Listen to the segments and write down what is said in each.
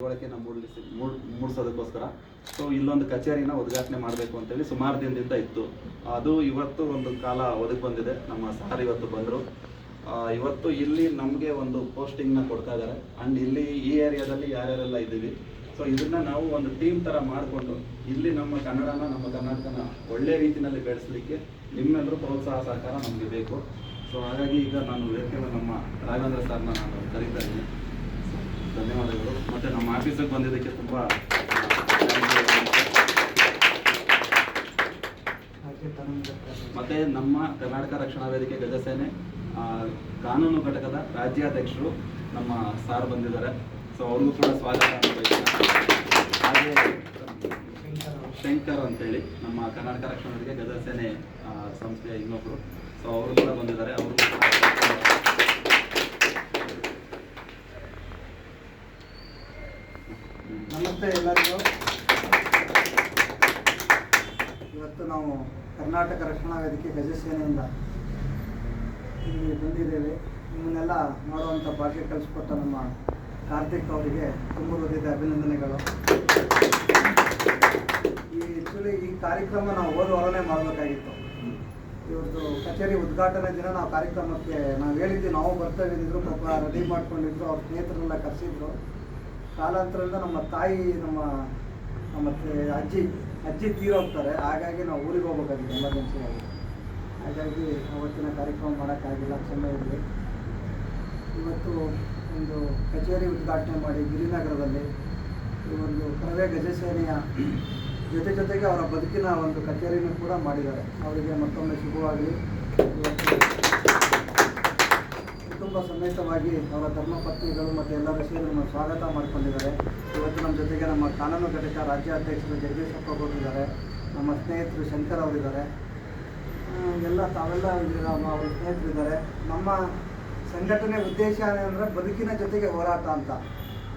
ಮೂಡಿಸೋದಕ್ಕೋಸ್ಕರ so ಇಲ್ಲೊಂದು ಕಚೇರಿನ ಉದ್ಘಾಟನೆ ಮಾಡಬೇಕು ಅಂತೇಳಿ ಸುಮಾರು ದಿನದಿಂದ ಇತ್ತು. ಅದು ಇವತ್ತು ಒಂದು ಕಾಲ ಒದಗಿ ಬಂದಿದೆ. ನಮ್ಮ ಸಾರ್ ಇವತ್ತು ಬಂದರು. ಇವತ್ತು ಇಲ್ಲಿ ನಮಗೆ ಒಂದು ಪೋಸ್ಟಿಂಗ್ನ ಕೊಡ್ತಾ ಇದ್ದಾರೆ. ಆ್ಯಂಡ್ ಇಲ್ಲಿ ಈ ಏರಿಯಾದಲ್ಲಿ ಯಾರ್ಯಾರೆಲ್ಲ ಇದ್ದೀವಿ, ಸೊ ಇದನ್ನು ನಾವು ಒಂದು ಟೀಮ್ ಥರ ಮಾಡಿಕೊಂಡು ಇಲ್ಲಿ ನಮ್ಮ ಕನ್ನಡನ, ನಮ್ಮ ಕರ್ನಾಟಕನ ಒಳ್ಳೆ ರೀತಿಯಲ್ಲಿ ಬೆಳೆಸಲಿಕ್ಕೆ ನಿಮ್ಮೆಲ್ಲರೂ ಪ್ರೋತ್ಸಾಹ ಸಹಕಾರ ನಮಗೆ ಬೇಕು. ಸೊ ಹಾಗಾಗಿ ಈಗ ನಾನು ವೇದಿಕೆ ನಮ್ಮ ರಾಘವೇಂದ್ರ ಸರ್ನ ನಾನು ಕರೀತಾ ಇದ್ದೀನಿ. ಧನ್ಯವಾದಗಳು. ಮತ್ತು ನಮ್ಮ ಆಫೀಸಿಗೆ ಬಂದಿದ್ದಕ್ಕೆ ತುಂಬ ಮತ್ತು ನಮ್ಮ ಕರ್ನಾಟಕ ರಕ್ಷಣಾ ವೇದಿಕೆ ಗಜಸೇನೆ ಕಾನೂನು ಘಟಕದ ರಾಜ್ಯಾಧ್ಯಕ್ಷರು ನಮ್ಮ ಸಾರ್ ಬಂದಿದ್ದಾರೆ. ಸೊ ಅವ್ರಿಗೂ ಕೂಡ ಸ್ವಾಗತ. ಹಾಗೆ ಶಂಕರ್ ಅಂತೇಳಿ ನಮ್ಮ ಕರ್ನಾಟಕ ರಕ್ಷಣಾ ವೇದಿಕೆ ಗಜಸೇನೆ ಸಂಸ್ಥೆಯ ಇನ್ನೊಬ್ಬರು, ಸೊ ಅವರು ಕೂಡ ಬಂದಿದ್ದಾರೆ. ಅವರು ನಮಸ್ತೆ ಎಲ್ಲರಿಗೂ. ಇವತ್ತು ನಾವು ಕರ್ನಾಟಕ ರಕ್ಷಣಾ ವೇದಿಕೆ ಗಜಸೇನೆಯಿಂದ ಇಲ್ಲಿ ಬಂದಿದ್ದೇವೆ. ನಿಮ್ಮನ್ನೆಲ್ಲ ಮಾಡುವಂಥ ಭಾಗ್ಯ ಕಲಿಸ್ಕೊಟ್ಟ ನಮ್ಮ ಕಾರ್ತಿಕ್ ಅವರಿಗೆ ತುಂಬ ಹೃದಯದ ಅಭಿನಂದನೆಗಳು. ಈ ಕಾರ್ಯಕ್ರಮ ನಾವು ಹೋದ ವಾರನೇ ಮಾಡಬೇಕಾಗಿತ್ತು. ಇವತ್ತು ಕಚೇರಿ ಉದ್ಘಾಟನೆ ದಿನ ನಾವು ಕಾರ್ಯಕ್ರಮಕ್ಕೆ ನಾವು ಹೇಳಿದ್ವಿ, ನಾವು ಬರ್ತೇವೆ ಅಂದಿದ್ರು. ಪಾಪ ರೆಡಿ ಮಾಡ್ಕೊಂಡಿದ್ರು, ಅವ್ರ ಸ್ನೇಹಿತರೆಲ್ಲ ಕರೆಸಿದ್ರು. ಕಾಲಾಂತರದಿಂದ ನಮ್ಮ ತಾಯಿ, ನಮ್ಮ ಅಜ್ಜಿ ತೀರೋಗ್ತಾರೆ. ಹಾಗಾಗಿ ನಾವು ಊರಿಗೆ ಹೋಗ್ಬೇಕಾಗಿದೆ ಎಮರ್ಜೆನ್ಸಿಯಾಗಿ. ಹಾಗಾಗಿ ಅವತ್ತಿನ ಕಾರ್ಯಕ್ರಮ ಮಾಡೋಕ್ಕಾಗಿಲ್ಲ, ಕ್ಷಮೆ ಇರಲಿ. ಇವತ್ತು ಒಂದು ಕಚೇರಿ ಉದ್ಘಾಟನೆ ಮಾಡಿ ಗಿರಿನಗರದಲ್ಲಿ ಈ ಒಂದು ಕರವೇ ಗಜಸೇನೆಯ ಜೊತೆಗೆ ಅವರ ಬದುಕಿನ ಒಂದು ಕಚೇರಿನೂ ಕೂಡ ಮಾಡಿದ್ದಾರೆ. ಅವರಿಗೆ ಮತ್ತೊಮ್ಮೆ ಶುಭವಾಗಲಿ. ಇವತ್ತು ಕುಟುಂಬ ಸಮೇತವಾಗಿ ಅವರ ಧರ್ಮಪತ್ನಿಗಳು ಮತ್ತು ಎಲ್ಲರ ಸೇರಿ ನಮ್ಮ ಸ್ವಾಗತ ಮಾಡಿಕೊಂಡಿದ್ದಾರೆ. ಇವತ್ತು ನಮ್ಮ ಜೊತೆಗೆ ನಮ್ಮ ಕಾನೂನು ಘಟಕ ರಾಜ್ಯಾಧ್ಯಕ್ಷರು ಜಗದೀಶಪ್ಪ ಅವರಿದ್ದಾರೆ, ನಮ್ಮ ಸ್ನೇಹಿತರು ಶಂಕರ್ ಅವರಿದ್ದಾರೆ, ತಾವೆಲ್ಲ ಅವರ ಸ್ನೇಹಿತರಿದ್ದಾರೆ. ನಮ್ಮ ಸಂಘಟನೆ ಉದ್ದೇಶ ಏನಂದರೆ ಬದುಕಿನ ಜೊತೆಗೆ ಹೋರಾಟ ಅಂತ.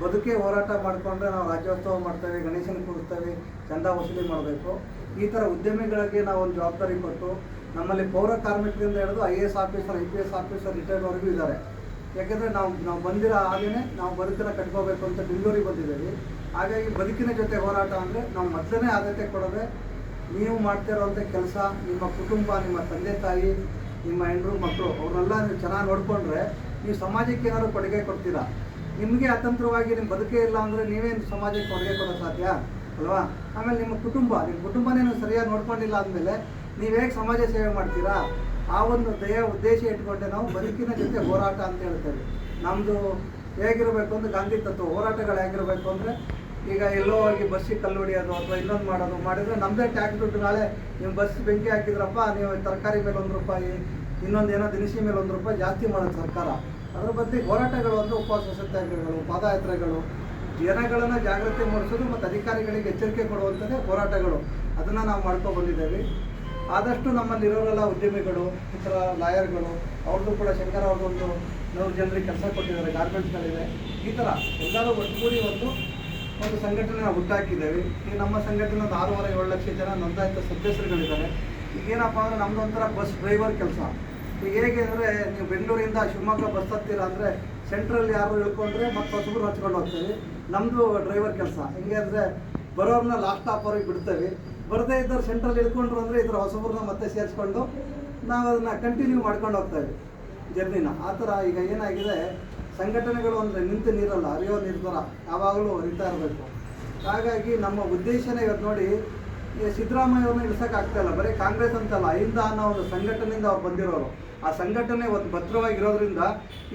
ಬದುಕೇ ಹೋರಾಟ ಮಾಡಿಕೊಂಡ್ರೆ ನಾವು ರಾಜ್ಯೋತ್ಸವ ಮಾಡ್ತೇವೆ, ಗಣೇಶನ ಕೂರಿಸ್ತೇವೆ, ಚಂದ ವಸೂಲಿ ಮಾಡಬೇಕು. ಈ ಥರ ಉದ್ಯಮಿಗಳಿಗೆ ನಾವು ಒಂದು ಜವಾಬ್ದಾರಿ ಕೊಟ್ಟು, ನಮ್ಮಲ್ಲಿ ಪೌರ ಕಾರ್ಮಿಕರಿಂದ ಹಿಡಿದು IAS ಆಫೀಸರ್, IPS ಆಫೀಸರ್ ರಿಟೈರ್ಡ್ವರೆಗೂ ಇದ್ದಾರೆ. ಯಾಕೆಂದರೆ ನಾವು ಬಂದಿರೋ ಹಾಗೆಯೇ ನಾವು ಬದುಕನ್ನು ಕಟ್ಕೋಬೇಕು ಅಂತ ಬೆಂಗಳೂರಿಗೆ ಬಂದಿದ್ದೇವೆ. ಹಾಗಾಗಿ ಬದುಕಿನ ಜೊತೆ ಹೋರಾಟ ಅಂದರೆ ನಾವು ಮೊದಲನೇ ಆದ್ಯತೆ ಕೊಡೋದೆ ನೀವು ಮಾಡ್ತಿರೋಂಥ ಕೆಲಸ, ನಿಮ್ಮ ಕುಟುಂಬ, ನಿಮ್ಮ ತಂದೆ ತಾಯಿ, ನಿಮ್ಮ ಹೆಂಡರು ಮಕ್ಕಳು, ಅವ್ರನ್ನೆಲ್ಲ ನೀವು ಚೆನ್ನಾಗಿ ನೋಡಿಕೊಂಡ್ರೆ ನೀವು ಸಮಾಜಕ್ಕೆ ಏನಾದ್ರು ಕೊಡುಗೆ ಕೊಡ್ತೀರಾ. ನಿಮಗೆ ಅತಂತ್ರವಾಗಿ ನಿಮ್ಮ ಬದುಕೇ ಇಲ್ಲ ಅಂದರೆ ನೀವೇನು ಸಮಾಜಕ್ಕೆ ಕೊಡುಗೆ ಕೊಡೋಕ್ಕೆ ಸಾಧ್ಯ ಅಲ್ವಾ? ಆಮೇಲೆ ನಿಮ್ಮ ಕುಟುಂಬನೇ ನೀವು ಸರಿಯಾಗಿ ನೋಡ್ಕೊಂಡಿಲ್ಲ ಅಂದಮೇಲೆ ನೀವು ಹೇಗೆ ಸಮಾಜ ಸೇವೆ ಮಾಡ್ತೀರಾ? ಆ ಒಂದು ಉದ್ದೇಶ ಇಟ್ಕೊಂಡೆ ನಾವು ಬದುಕಿನ ಜೊತೆ ಹೋರಾಟ ಅಂತ ಹೇಳ್ತೇವೆ. ನಮ್ಮದು ಹೇಗಿರಬೇಕು ಅಂದರೆ ಗಾಂಧಿ ತತ್ವ. ಹೋರಾಟಗಳು ಹೇಗಿರಬೇಕು ಅಂದರೆ, ಈಗ ಎಲ್ಲೋ ಹೋಗಿ ಬಸ್ಸಿಗೆ ಕಲ್ಲು ಹೊಡಿಯೋದು ಅಥವಾ ಇನ್ನೊಂದು ಮಾಡಿದರೆ ನಮ್ಮದೇ ಟ್ಯಾಕ್ಸ್ ದುಡ್ಡು. ನಾಳೆ ನೀವು ಬಸ್ ಬೆಂಕಿ ಹಾಕಿದ್ರಪ್ಪ, ನೀವು ತರಕಾರಿ ಮೇಲೆ ₹1, ಇನ್ನೊಂದು ಏನೋ ದಿನಸಿ ಮೇಲೆ ₹1 ಜಾಸ್ತಿ ಮಾಡೋದು ಸರ್ಕಾರ. ಅದರ ಬದಲಿಗೆ ಹೋರಾಟಗಳು ಅಂದರೆ ಉಪವಾಸ ಸತ್ಯಾಗ್ರಹಗಳು, ಪಾದಯಾತ್ರೆಗಳು, ಜನಗಳನ್ನು ಜಾಗೃತಿ ಮೂಡಿಸೋದು ಮತ್ತು ಅಧಿಕಾರಿಗಳಿಗೆ ಎಚ್ಚರಿಕೆ ಕೊಡುವಂಥದ್ದೇ ಹೋರಾಟಗಳು. ಅದನ್ನು ನಾವು ಮಾಡ್ಕೊಂಡು ಬಂದಿದ್ದೇವೆ. ಆದಷ್ಟು ನಮ್ಮಲ್ಲಿರೋರೆಲ್ಲ ಉದ್ಯಮಿಗಳು, ಈ ಥರ ಲಾಯರ್ಗಳು, ಅವ್ರದ್ದು ಕೂಡ ಶಂಕರ್ ಅವ್ರದ್ದೊಂದು 100 ಜನರಿಗೆ ಕೆಲಸ ಕೊಟ್ಟಿದ್ದಾರೆ, ಗಾರ್ಮೆಂಟ್ಸ್ಗಳಿವೆ. ಈ ಥರ ಎಲ್ಲರೂ ಒಟ್ಟುಗೂಡಿ ಒಂದು ಸಂಘಟನೆ ನಾವು ಹುಟ್ಟಾಕಿದ್ದೇವೆ. ಈ ನಮ್ಮ ಸಂಘಟನೆ ಒಂದು 6.5-7 ಲಕ್ಷ ಜನ ನೋಂದಾಯಿತ ಸದಸ್ಯರುಗಳಿದ್ದಾರೆ. ಈಗೇನಪ್ಪ ಅಂದರೆ ನಮ್ಮದು ಒಂಥರ ಬಸ್ ಡ್ರೈವರ್ ಕೆಲಸ. ಈಗ ಹೇಗೆ ಅಂದರೆ, ನೀವು ಬೆಂಗಳೂರಿಂದ ಶಿವಮೊಗ್ಗ ಬಸ್ ಹತ್ತೀರಾ ಅಂದರೆ ಸೆಂಟ್ರಲ್ಲಿ ಯಾರು ಇಳ್ಕೊಂಡ್ರೆ ಮತ್ತು ಹೊಸಬ್ರು ಹಚ್ಕೊಂಡು ಹೋಗ್ತೀವಿ. ನಮ್ಮದು ಡ್ರೈವರ್ ಕೆಲಸ ಹೆಂಗೆ ಅಂದರೆ, ಬರೋರನ್ನ ಲಾಸ್ಟ್ ಸ್ಟಾಪ್ವರೆಗೆ ಬಿಡ್ತೇವೆ. ಬರದೇ ಇದ್ದವ್ರು ಸೆಂಟ್ರಲ್ಲಿ ಇಳ್ಕೊಂಡ್ರು ಅಂದರೆ ಇದರ ಹೊಸಬ್ರನ್ನ ಮತ್ತೆ ಸೇರಿಸ್ಕೊಂಡು ನಾವು ಅದನ್ನು ಕಂಟಿನ್ಯೂ ಮಾಡ್ಕೊಂಡು ಹೋಗ್ತೇವೆ ಜರ್ನಿನ. ಆ ಥರ ಈಗ ಏನಾಗಿದೆ, ಸಂಘಟನೆಗಳು ಅಂದರೆ ನಿಂತು ನೀರಲ್ಲ, ಹರಿಯೋ ನಿರ್ಧಾರ ಯಾವಾಗಲೂ ಹರಿತಾ ಇರಬೇಕು. ಹಾಗಾಗಿ ನಮ್ಮ ಉದ್ದೇಶನೇ ಇವತ್ತು ನೋಡಿ, ಸಿದ್ದರಾಮಯ್ಯ ಅವ್ರನ್ನ ಇಳಿಸೋಕ್ಕಾಗ್ತಾಯಿಲ್ಲ. ಬರೀ ಕಾಂಗ್ರೆಸ್ ಅಂತಲ್ಲ, ಅಹಿಂದ ಅನ್ನೋ ಒಂದು ಸಂಘಟನೆಯಿಂದ ಅವ್ರು ಬಂದಿರೋರು. ಆ ಸಂಘಟನೆ ಒಂದು ಭದ್ರವಾಗಿರೋದ್ರಿಂದ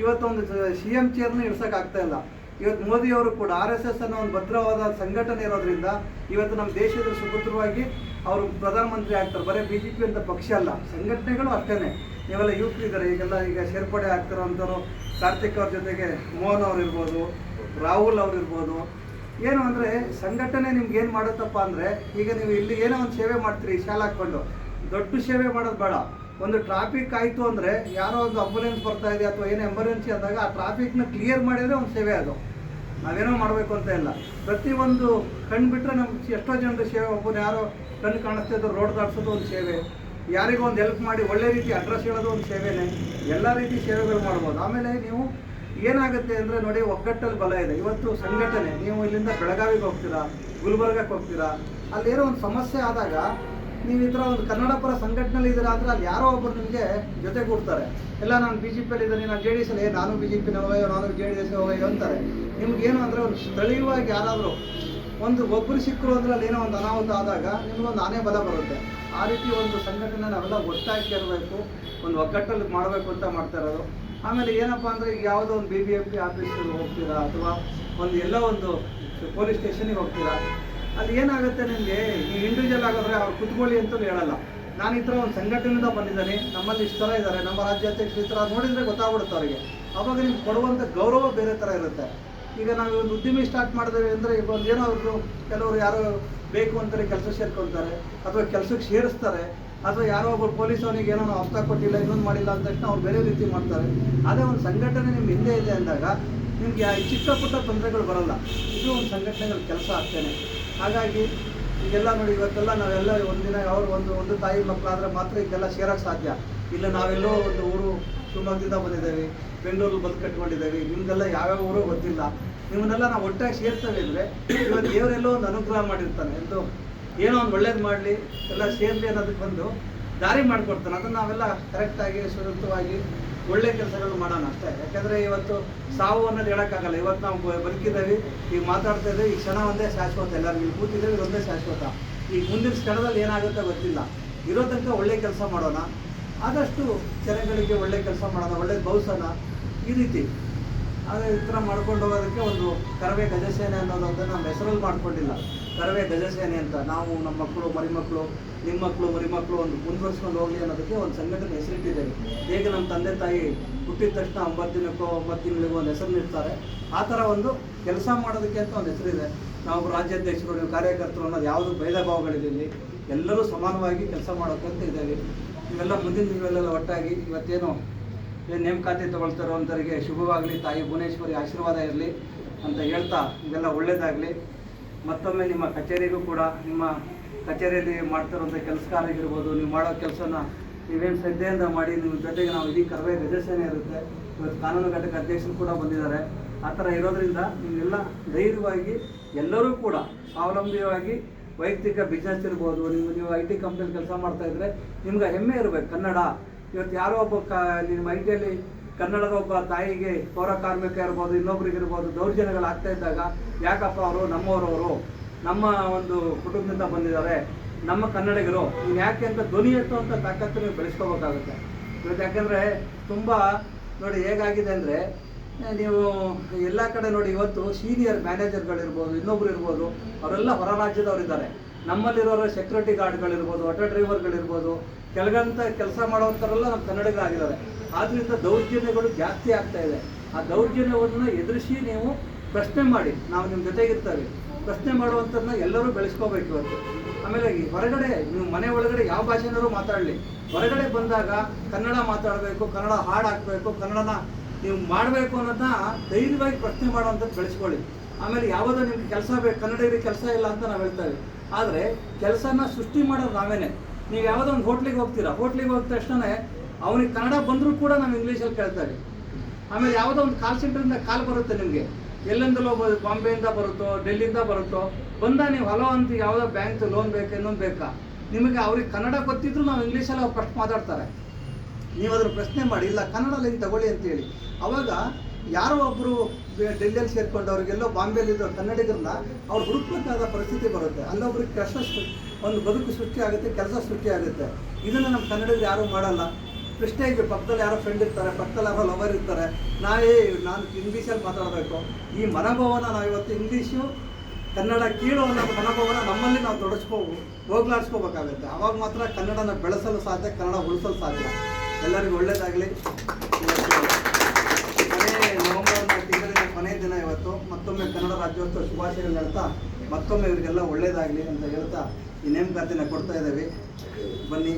ಇವತ್ತೊಂದು CM ಚೇರ್ನ ಇಳಿಸೋಕ್ಕಾಗ್ತಾಯಿಲ್ಲ. ಇವತ್ತು ಮೋದಿಯವರು ಕೂಡ RSS ಅನ್ನೋ ಒಂದು ಭದ್ರವಾದ ಸಂಘಟನೆ ಇರೋದ್ರಿಂದ ಇವತ್ತು ನಮ್ಮ ದೇಶದ ಸುಭದ್ರವಾಗಿ ಅವರು ಪ್ರಧಾನಮಂತ್ರಿ ಆಗ್ತಾರೆ. ಬರೀ BJP ಅಂತ ಪಕ್ಷ ಅಲ್ಲ, ಸಂಘಟನೆಗಳು ಅಷ್ಟೇ. ನೀವೆಲ್ಲ ಯುವಕರಿದ್ದಾರೆ, ಈಗ ಸೇರ್ಪಡೆ ಆಗ್ತಿರೋಂಥವ್ರು. ಕಾರ್ತಿಕ್ ಅವ್ರ ಜೊತೆಗೆ ಮೋಹನ್ ಅವ್ರು ಇರ್ಬೋದು, ರಾಹುಲ್ ಅವ್ರು ಇರ್ಬೋದು. ಏನು ಅಂದರೆ, ಸಂಘಟನೆ ನಿಮ್ಗೆ ಏನು ಮಾಡುತ್ತಪ್ಪ ಅಂದರೆ, ಈಗ ನೀವು ಇಲ್ಲಿ ಏನೋ ಒಂದು ಸೇವೆ ಮಾಡ್ತೀರಿ ಶಾಲೆ ಹಾಕ್ಕೊಂಡು, ದೊಡ್ಡ ಸೇವೆ ಮಾಡೋದು ಬೇಡ. ಒಂದು ಟ್ರಾಫಿಕ್ ಆಯಿತು ಅಂದರೆ, ಯಾರೋ ಒಂದು ಆಂಬುಲೆನ್ಸ್ ಬರ್ತಾ ಇದೆ ಅಥವಾ ಏನೋ ಎಮರ್ಜೆನ್ಸಿ ಆದಾಗ ಆ ಟ್ರಾಫಿಕ್ನ ಕ್ಲಿಯರ್ ಮಾಡಿದರೆ ಒಂದು ಸೇವೆ. ಅದು ನಾವೇನೋ ಮಾಡಬೇಕು ಅಂತ ಇಲ್ಲ. ಪ್ರತಿಯೊಂದು ಕಣ್ಣು ಬಿಟ್ಟರೆ ನಮ್ಗೆ ಎಷ್ಟೋ ಜನರ ಸೇವೆ. ಒಬ್ಬರು ಯಾರೋ ಕಣ್ಣು ಕಾಣಿಸ್ತಾ ಇದ್ರು ರೋಡ್ ದಾಟಿಸೋದು ಒಂದು ಸೇವೆ. ಯಾರಿಗೂ ಒಂದು ಹೆಲ್ಪ್ ಮಾಡಿ ಒಳ್ಳೆ ರೀತಿ ಅಡ್ರೆಸ್ ಹೇಳೋದು ಒಂದು ಸೇವೆನೇ. ಎಲ್ಲ ರೀತಿ ಸೇವೆಗಳು ಮಾಡ್ಬೋದು. ಆಮೇಲೆ ನೀವು ಏನಾಗುತ್ತೆ ಅಂದರೆ ನೋಡಿ, ಒಗ್ಗಟ್ಟಲ್ಲಿ ಬಲ ಇದೆ. ಇವತ್ತು ಸಂಘಟನೆ, ನೀವು ಇಲ್ಲಿಂದ ಬೆಳಗಾವಿಗೆ ಹೋಗ್ತೀರಾ, ಗುಲ್ಬರ್ಗಕ್ಕೆ ಹೋಗ್ತೀರಾ, ಅಲ್ಲೇನೋ ಒಂದು ಸಮಸ್ಯೆ ಆದಾಗ ನೀವು ಈ ಥರ ಒಂದು ಕನ್ನಡ ಪರ ಸಂಘಟನೆಯಲ್ಲಿ ಇದ್ದೀರಾ ಅಂದರೆ ಅಲ್ಲಿ ಯಾರೋ ಒಬ್ಬರು ನಿಮಗೆ ಜೊತೆಗೂಡ್ತಾರೆ. ಎಲ್ಲ ನಾನು BJPಯಲ್ಲಿ ಇದ್ದೀನಿ, ನಾನು JDS ಅಲ್ಲಿ, ನಾನು BJP ನಾನು JDS ಅಂತಾರೆ. ನಿಮ್ಗೇನು ಅಂದರೆ ಒಂದು ಸ್ಥಳೀಯವಾಗಿ ಯಾರಾದರೂ ಒಬ್ಬರು ಸಿಕ್ಕರು ಅಂದರೆ ಅಲ್ಲಿ ಏನೋ ಒಂದು ಅನಾಹುತ ಆದಾಗ ನಿಮಗೊಂದು ಆನೆ ಬಲ ಬರುತ್ತೆ. ಆ ರೀತಿ ಒಂದು ಸಂಘಟನೆ ನಾವೆಲ್ಲ ಒಟ್ಟಾಗಿ ಇರಬೇಕು, ಒಂದು ಒಗ್ಗಟ್ಟಲ್ಲಿ ಮಾಡಬೇಕು ಅಂತ ಮಾಡ್ತಾ ಇರೋದು. ಆಮೇಲೆ ಏನಪ್ಪ ಅಂದರೆ ಈಗ ಯಾವುದೋ ಒಂದು BBMP ಆಫೀಸಿಗೆ ಹೋಗ್ತೀರಾ ಅಥವಾ ಎಲ್ಲೋ ಒಂದು ಪೊಲೀಸ್ ಸ್ಟೇಷನಿಗೆ ಹೋಗ್ತೀರಾ, ಅಲ್ಲಿ ಏನಾಗುತ್ತೆ ನಿಮಗೆ, ನೀವು ಇಂಡಿವಿಜುವಲ್ ಆಗೋದ್ರೆ ಅವ್ರು ಕುತ್ಕೊಳ್ಳಿ ಅಂತಲೂ ಹೇಳಲ್ಲ. ನಾನು ಈ ಥರ ಒಂದು ಸಂಘಟನೆಯಿಂದ ಬಂದಿದ್ದೀನಿ, ನಮ್ಮಲ್ಲಿ ಇಷ್ಟು ಥರ ಇದ್ದಾರೆ, ನಮ್ಮ ರಾಜ್ಯಾಧ್ಯಕ್ಷರು ಈ ಥರ ನೋಡಿದರೆ ಗೊತ್ತಾಗ್ಬಿಡುತ್ತೆ ಅವರಿಗೆ. ಅವಾಗ ನಿಮ್ಗೆ ಕೊಡುವಂಥ ಗೌರವ ಬೇರೆ ಥರ ಇರುತ್ತೆ. ಈಗ ನಾವು ಒಂದು ಉದ್ಯಮಿ ಸ್ಟಾರ್ಟ್ ಮಾಡಿದೇವೆ ಅಂದರೆ ಈಗ ಒಂದು ಏನೋ ಅವರು ಕೆಲವರು ಯಾರೋ ಬೇಕು ಅಂತಾರೆ ಕೆಲಸ ಸೇರ್ಕೊಳ್ತಾರೆ ಅಥವಾ ಕೆಲಸಕ್ಕೆ ಸೇರಿಸ್ತಾರೆ, ಅಥವಾ ಯಾರೋ ಒಬ್ಬರು ಪೊಲೀಸ್ ಅವನಿಗೆ ಏನೋ ಹಸ್ತ ಕೊಟ್ಟಿಲ್ಲ, ಇನ್ನೊಂದು ಮಾಡಿಲ್ಲ ಅಂತ ತಕ್ಷಣ ಅವ್ರು ಬೇರೆ ರೀತಿ ಮಾಡ್ತಾರೆ. ಅದೇ ಒಂದು ಸಂಘಟನೆ ನಿಮ್ಮ ಹಿಂದೆ ಇದೆ ಅಂದಾಗ ನಿಮಗೆ ಚಿಕ್ಕ ಪುಟ್ಟ ತೊಂದರೆಗಳು ಬರಲ್ಲ. ಇದು ಒಂದು ಸಂಘಟನೆಗಳ ಕೆಲಸ ಆಗ್ತೇನೆ. ಹಾಗಾಗಿ ಈಗೆಲ್ಲ ನೋಡಿ, ಇವತ್ತೆಲ್ಲ ನಾವೆಲ್ಲ ಒಂದಿನ ಅವ್ರು ಒಂದು ತಾಯಿ ಮಕ್ಕಳಾದರೆ ಮಾತ್ರ ಇದೆಲ್ಲ ಸೇರೋಕ್ಕೆ ಸಾಧ್ಯ. ಇಲ್ಲ ನಾವೆಲ್ಲೋ ಒಂದು ಊರು ಶಿವಮೊಗ್ಗದಿಂದ ಬಂದಿದ್ದೇವೆ, ಬೆಂಗಳೂರಲ್ಲಿ ಬದುಕು ಕಟ್ಕೊಂಡಿದ್ದೇವೆ, ನಿಮ್ಗೆಲ್ಲ ಯಾವ್ಯಾವ ಊರು ಗೊತ್ತಿಲ್ಲ, ನಿಮ್ಮನ್ನೆಲ್ಲ ನಾವು ಒಟ್ಟಾಗಿ ಸೇರ್ತೇವೆ ಅಂದರೆ ಇವತ್ತು ದೇವರೆಲ್ಲೋ ಒಂದು ಅನುಗ್ರಹ ಮಾಡಿರ್ತಾನೆ, ಎಂದು ಏನೋ ಒಂದು ಒಳ್ಳೇದು ಮಾಡಲಿ, ಎಲ್ಲ ಸೇರಲಿ ಅನ್ನೋದಕ್ಕೆ ಬಂದು ದಾರಿ ಮಾಡಿಕೊಡ್ತಾನೆ. ಅದನ್ನು ನಾವೆಲ್ಲ ಕರೆಕ್ಟಾಗಿ ಸುರಕ್ಷಿತವಾಗಿ ಒಳ್ಳೆ ಕೆಲಸಗಳು ಮಾಡೋಣ ಅಷ್ಟೇ. ಯಾಕೆಂದರೆ ಇವತ್ತು ಸಾವು ಅನ್ನೋದು ಹೇಳೋಕ್ಕಾಗಲ್ಲ. ಇವತ್ತು ನಾವು ಬದುಕಿದ್ದೇವೆ, ಈಗ ಮಾತಾಡ್ತಾ ಇದ್ದೇವೆ, ಈ ಕ್ಷಣ ಒಂದೇ ಶಾಶ್ವತ, ಎಲ್ಲರಿಗೂ ಇಲ್ಲಿ ಕೂತಿದ್ದೇವೆ, ಇದೊಂದೇ ಶಾಶ್ವತ. ಈಗ ಮುಂದಿನ ಕ್ಷಣದಲ್ಲಿ ಏನಾಗುತ್ತೋ ಗೊತ್ತಿಲ್ಲ. ಇರೋ ತನಕ ಒಳ್ಳೆ ಕೆಲಸ ಮಾಡೋಣ, ಆದಷ್ಟು ಜನಗಳಿಗೆ ಒಳ್ಳೆ ಕೆಲಸ ಮಾಡೋಣ, ಒಳ್ಳೆ ಭವಿಷ್ಯನ ಈ ರೀತಿ ಆದರೆ ಈ ಥರ ಮಾಡ್ಕೊಂಡು ಹೋಗೋದಕ್ಕೆ ಒಂದು ಕರವೇ ಗಜಸೇನೆ ಅನ್ನೋದೊಂದು ನಮ್ಮ ಹೆಸರಲ್ಲಿ ಮಾಡ್ಕೊಂಡಿಲ್ಲ. ಕರವೇ ಗಜಸೇನೆ ಅಂತ ನಾವು ನಮ್ಮ ಮಕ್ಕಳು, ಮರಿಮಕ್ಕಳು, ನಿಮ್ಮ ಮಕ್ಕಳು, ಮರಿಮಕ್ಕಳು ಒಂದು ಮುಂದುವರ್ಸ್ಕೊಂಡು ಹೋಗಲಿ ಅನ್ನೋದಕ್ಕೆ ಒಂದು ಸಂಘಟನೆ ಹೆಸರಿಟ್ಟಿದ್ದೇವೆ. ಹೇಗೆ ನಮ್ಮ ತಂದೆ ತಾಯಿ ಹುಟ್ಟಿದ ತಕ್ಷಣ 9 ದಿನಕ್ಕೋ 9 ತಿಂಗಳಿಗೋ ಒಂದು ಹೆಸರು ಇರ್ತಾರೆ, ಆ ಥರ ಒಂದು ಕೆಲಸ ಮಾಡೋದಕ್ಕೆ ಅಂತ ಒಂದು ಹೆಸರಿದೆ. ನಾವು ರಾಜ್ಯಾಧ್ಯಕ್ಷರು, ನೀವು ಕಾರ್ಯಕರ್ತರು ಅನ್ನೋದು ಯಾವುದು ಭೇದ ಭಾವಗಳಿರಲಿ, ಎಲ್ಲರೂ ಸಮಾನವಾಗಿ ಕೆಲಸ ಮಾಡೋಕ್ಕಂತ ಇದ್ದೇವೆ. ನೀವೆಲ್ಲ ಮುಂದಿನ ನೀವೆಲ್ಲ ಒಟ್ಟಾಗಿ ಇವತ್ತೇನು ನೇಮಕಾತಿ ತಗೊಳ್ತಾರೋ ಅಂಥವರಿಗೆ ಶುಭವಾಗಲಿ, ತಾಯಿ ಭುವನೇಶ್ವರಿ ಆಶೀರ್ವಾದ ಇರಲಿ ಅಂತ ಹೇಳ್ತಾ ಇದೆಲ್ಲ ಒಳ್ಳೆಯದಾಗಲಿ. ಮತ್ತೊಮ್ಮೆ ನಿಮ್ಮ ಕಚೇರಿಗೂ ಕೂಡ, ನಿಮ್ಮ ಕಚೇರಿಯಲ್ಲಿ ಮಾಡ್ತಿರೋಂಥ ಕೆಲಸಗಾರರಿಗಿರ್ಬೋದು, ನೀವು ಮಾಡೋ ಕೆಲಸನ ನೀವೇನು ಶ್ರದ್ಧೆಯಿಂದ ಮಾಡಿ, ನಿಮ್ಮ ಜೊತೆಗೆ ನಾವು ಇದೀ ಕರವೇ ಗಜಸೇನೆ ಇರುತ್ತೆ. ಇವತ್ತು ಕಾನೂನು ಘಟಕ ಅಧ್ಯಕ್ಷರು ಕೂಡ ಬಂದಿದ್ದಾರೆ. ಆ ಥರ ಇರೋದ್ರಿಂದ ನೀವೆಲ್ಲ ಧೈರ್ಯವಾಗಿ ಎಲ್ಲರೂ ಕೂಡ ಸ್ವಾವಲಂಬಿಯಾಗಿ ವೈಯಕ್ತಿಕ ಬಿಸ್ನೆಸ್ ಇರ್ಬೋದು, ನೀವು IT ಕಂಪ್ನಿಯಲ್ಲಿ ಕೆಲಸ ಮಾಡ್ತಾಯಿದ್ರೆ ನಿಮ್ಗೆ ಹೆಮ್ಮೆ ಇರಬೇಕು ಕನ್ನಡ. ಇವತ್ತು ಯಾರೋ ಒಬ್ಬ ನಿಮ್ಮ ITಯಲ್ಲಿ ಕನ್ನಡದ ಒಬ್ಬ ತಾಯಿಗೆ ಪೌರ ಕಾರ್ಮಿಕ ಇರ್ಬೋದು, ಇನ್ನೊಬ್ರಿಗಿರ್ಬೋದು ದೌರ್ಜನ್ಯಗಳಾಗ್ತಾ ಇದ್ದಾಗ, ಯಾಕಪ್ಪ ಅವರು ನಮ್ಮವರವರು, ನಮ್ಮ ಒಂದು ಕುಟುಂಬದಿಂದ ಬಂದಿದ್ದಾರೆ, ನಮ್ಮ ಕನ್ನಡಿಗರು, ನೀವು ಯಾಕೆ ಅಂತ ಧ್ವನಿ ಎತ್ತುವಂಥ ತಾಕತ್ತು ನೀವು ಬೆಳೆಸ್ಕೋಬೇಕಾಗುತ್ತೆ. ಇವತ್ತು ಯಾಕೆಂದರೆ ತುಂಬ ನೋಡಿ ಹೇಗಾಗಿದೆ ಅಂದರೆ, ನೀವು ಎಲ್ಲ ಕಡೆ ನೋಡಿ, ಇವತ್ತು ಸೀನಿಯರ್ ಮ್ಯಾನೇಜರ್ಗಳಿರ್ಬೋದು, ಇನ್ನೊಬ್ರು ಇರ್ಬೋದು, ಅವರೆಲ್ಲ ಹೊರ ರಾಜ್ಯದವರಿದ್ದಾರೆ. ನಮ್ಮಲ್ಲಿರೋರು ಸೆಕ್ಯೂರಿಟಿ ಗಾರ್ಡ್ಗಳಿರ್ಬೋದು, ಆಟೋ ಡ್ರೈವರ್ಗಳಿರ್ಬೋದು, ಕೆಳಗಂತ ಕೆಲಸ ಮಾಡೋವಂಥವರೆಲ್ಲ ನಮ್ಮ ಕನ್ನಡಿಗರಾಗಿದ್ದಾರೆ. ಆದ್ದರಿಂದ ದೌರ್ಜನ್ಯಗಳು ಜಾಸ್ತಿ ಆಗ್ತಾ ಇದೆ. ಆ ದೌರ್ಜನ್ಯವನ್ನು ಎದುರಿಸಿ ನೀವು ಪ್ರಶ್ನೆ ಮಾಡಿ, ನಾವು ನಿಮ್ಮ ಜೊತೆಗಿರ್ತೇವೆ. ಪ್ರಶ್ನೆ ಮಾಡುವಂಥದ್ದನ್ನ ಎಲ್ಲರೂ ಬೆಳೆಸ್ಕೋಬೇಕು ಇವತ್ತು. ಆಮೇಲೆ ಹೊರಗಡೆ ನೀವು ಮನೆ ಒಳಗಡೆ ಯಾವ ಭಾಷೆನಾದ್ರು ಮಾತಾಡಲಿ, ಹೊರಗಡೆ ಬಂದಾಗ ಕನ್ನಡ ಮಾತಾಡಬೇಕು, ಕನ್ನಡ ಹಾಡು ಹಾಕಬೇಕು, ಕನ್ನಡನ ನೀವು ಮಾಡಬೇಕು ಅನ್ನೋದನ್ನ ಧೈರ್ಯವಾಗಿ ಪ್ರಶ್ನೆ ಮಾಡುವಂಥದ್ದು ಬೆಳೆಸ್ಕೊಳ್ಳಿ. ಆಮೇಲೆ ಯಾವುದೋ ನಿಮ್ಗೆ ಕೆಲಸ ಬೇಕು, ಕನ್ನಡಿಗರಿಗೆ ಕೆಲಸ ಇಲ್ಲ ಅಂತ ನಾವು ಹೇಳ್ತೇವೆ, ಆದರೆ ಕೆಲಸನ ಸೃಷ್ಟಿ ಮಾಡೋದು ನಾವೇನೆ. ನೀವು ಯಾವುದೋ ಒಂದು ಹೋಟ್ಲಿಗೆ ಹೋಗ್ತೀರಾ, ಹೋಟ್ಲಿಗೆ ಹೋದ ತಕ್ಷಣ ಅವನಿಗೆ ಕನ್ನಡ ಬಂದರೂ ಕೂಡ ನಾವು ಇಂಗ್ಲೀಷಲ್ಲಿ ಕೇಳ್ತೇವೆ. ಆಮೇಲೆ ಯಾವುದೋ ಒಂದು ಕಾಲ್ ಸೆಂಟ್ರಿಂದ ಕಾಲ್ ಬರುತ್ತೆ ನಿಮಗೆ, ಎಲ್ಲೆಂದಲೋ ಬಾಂಬೆಯಿಂದ ಬರುತ್ತೋ, ಡೆಲ್ಲಿಯಿಂದ ಬರುತ್ತೋ, ಬಂದ ನೀವು ಹಲೋ ಅಂತ ಯಾವುದೋ ಬ್ಯಾಂಕ್ ಲೋನ್ ಬೇಕಾ, ಇನ್ನೊಂದು ಬೇಕಾ, ನಿಮಗೆ ಅವ್ರಿಗೆ ಕನ್ನಡ ಗೊತ್ತಿದ್ರು ನಾವು ಇಂಗ್ಲೀಷಲ್ಲಿ ಅವ್ರು ಫಸ್ಟ್ ಮಾತಾಡ್ತಾರೆ. ನೀವು ಅದ್ರ ಪ್ರಶ್ನೆ ಮಾಡಿ, ಇಲ್ಲ ಕನ್ನಡದಲ್ಲಿ ಹಿಂಗೆ ತಗೊಳ್ಳಿ ಅಂತೇಳಿ. ಅವಾಗ ಯಾರೋ ಒಬ್ಬರು ಡೆಲ್ಲಿಯಲ್ಲಿ ಸೇರ್ಕೊಂಡವ್ರಿಗೆಲ್ಲೋ ಬಾಂಬೆಯಲ್ಲಿದ್ದೋ ಕನ್ನಡಿಗರನ್ನ ಅವ್ರು ಹುಡುಕಬೇಕಾದ ಪರಿಸ್ಥಿತಿ ಬರುತ್ತೆ. ಅಲ್ಲೊಬ್ರಿಗೆ ಒಂದು ಬದುಕು ಸೃಷ್ಟಿ ಆಗುತ್ತೆ, ಕೆಲಸ ಸೃಷ್ಟಿ ಆಗುತ್ತೆ. ಇದನ್ನು ನಮ್ಮ ಕನ್ನಡಿಗರು ಯಾರೂ ಮಾಡಲ್ಲ. ಪ್ರೆಸ್ಟೇಜ್, ಪಕ್ಕದಲ್ಲಿ ಯಾರೋ ಫ್ರೆಂಡ್ ಇರ್ತಾರೆ, ಪಕ್ಕದಲ್ಲಿ ಯಾರೋ ಲವರ್ ಇರ್ತಾರೆ, ನಾನು ಇಂಗ್ಲೀಷಲ್ಲಿ ಮಾತಾಡಬೇಕು. ಈ ಮನೋಭಾವನ ನಾವು ಇವತ್ತು ಇಂಗ್ಲೀಷು ಕನ್ನಡ ಕೀಳು ಅನ್ನೋ ಮನೋಭಾವನ ನಮ್ಮಲ್ಲಿ ನಾವು ಹೋಗ್ಲಾಡಿಸ್ಕೋಬೇಕಾಗುತ್ತೆ. ಆವಾಗ ಮಾತ್ರ ಕನ್ನಡನ ಬೆಳೆಸಲು ಸಾಧ್ಯ, ಕನ್ನಡ ಉಳಿಸಲು ಸಾಧ್ಯ. ಎಲ್ಲರಿಗೂ ಒಳ್ಳೆಯದಾಗಲಿ. ನವೆಂಬರ್ ತಿಂಗಳಿನ ಕೊನೆಯ ದಿನ ಇವತ್ತು. ಮತ್ತೊಮ್ಮೆ ಕನ್ನಡ ರಾಜ್ಯೋತ್ಸವ ಶುಭಾಶಯಗಳು ಹೇಳ್ತಾ, ಮತ್ತೊಮ್ಮೆ ಇವರಿಗೆಲ್ಲ ಒಳ್ಳೆಯದಾಗಲಿ ಅಂತ ಹೇಳ್ತಾ ಈ ನೇಮಕಾತಿನ ಕೊಡ್ತಾ ಇದ್ದೇವೆ. ಬನ್ನಿ.